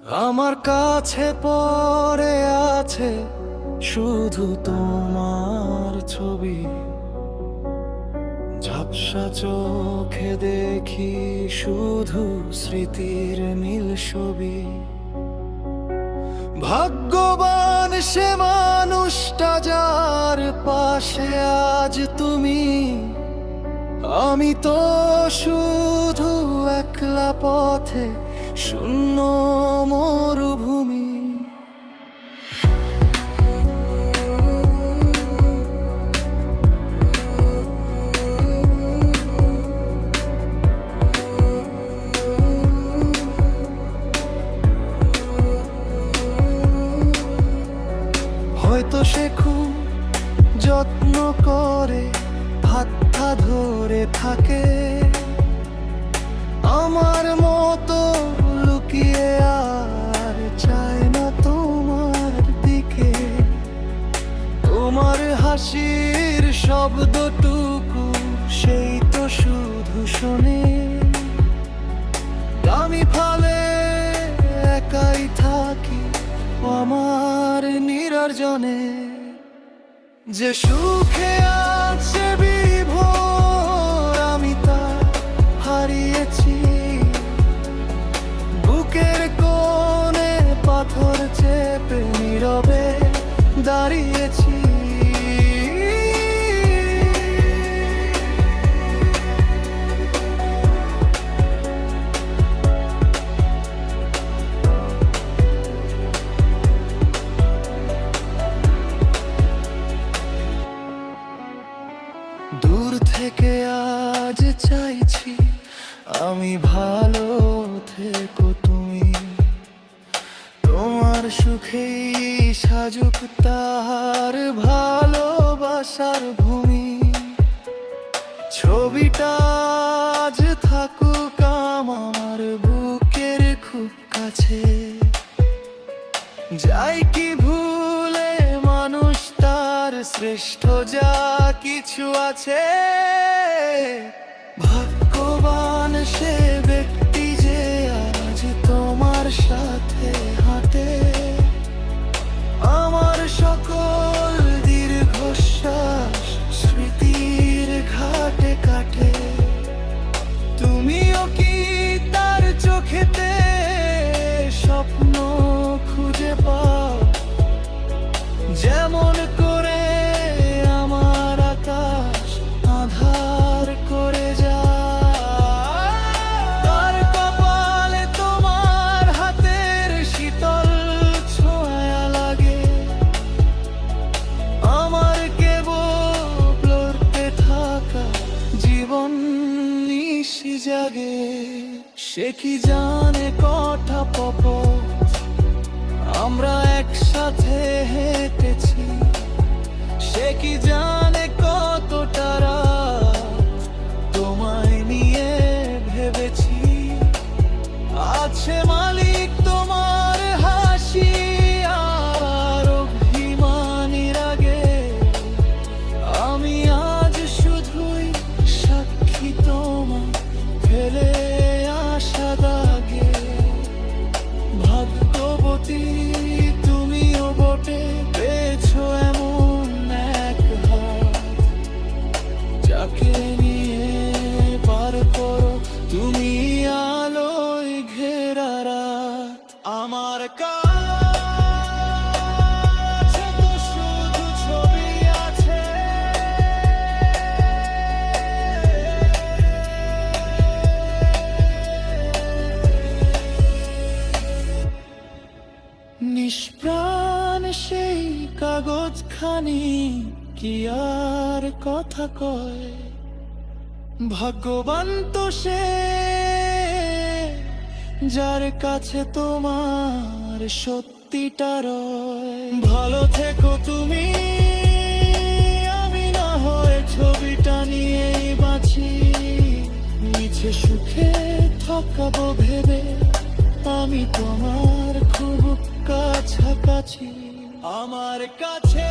আমার কাছে পড়ে আছে শুধু তোমার ছবি, ঝাপসা চোখে দেখি শুধু স্মৃতির নীল ছবি। ভাগ্যবান সে মানুষটা যার পাশে আজ তুমি, আমি তো শুধু একলা পথে শূন্য মরুভূমি। হয়তো সে খুব যত্ন করে হাতটা ধরে থাকে, আমার মতো লুকিয়ে আর চায় না তোমার দিকে। তোমার হাসির শব্দটুকু সেই তো শুধু শোনে, আমি ফালে একাই থাকি আমার নিরজনে। যে সুখে আছে বিভোর আমি তা হারিয়েছি, বুকের কোণে পাথর চেপে নীরবে দাঁড়িয়েছি। দূর থেকে আজ চাইছি আমি ভালো থেকো তুমি, তোমার সুখেই সাজুক তাহার ভালোবাসার ভূমি। ছবিটা আজ থাকুক আমার বুকের খুব কাছে, যাই কি ভুলে মানুষ তার শ্রেষ্ঠ যা কিছু আছে। ভাগ্যবান সে ব্যক্তি যে আজ তোমার সাথে হাঁটে, আমার সকল দীর্ঘশ্বাস স্মৃতির ঘাটে কাটে। তুমিও কি তার চোখেতে স্বপ্ন খুঁজে পাও, যেমন করে আমার আকাশ আধার করে যায়। তার কপালে তোমার হাতের শীতল ছোঁয়া লাগে, আমার কেবল লড়তে থাকা জীবন নিশি জাগে। সে কি জানে কটা পপ আমরা একসাথে হেঁটেছি, সে কি জানে কতটা রাত তোমায় নিয়ে ভেবেছি। আছে মালিক তোমার হাসি আর অভিমানীর আগে, আমি আজ শুধুই সাক্ষী তোমার ফেলে আসা দাগে। ভাগ্যবতী তুমিও বটে, পেয়েছো এমন এক হাত, যাকে নিয়ে পার করো তুমি আলোয় ঘেরা রাত। আমার কাছে তো শুধু ছবি আছে, নিষ্প্রাণ সেই কাগজ খানি কি আর কথা কয়। ভাগ্যবান তো সে যার কাছে তোমার সত্যিটা রয়। ভালো থেকো তুমি, আমি না হয় ছবিটা নিয়েই বাঁচি। মিছে সুখে থাকাবো ভেবে আমি তোমার খুব কাছাকাছি। আমার কাছে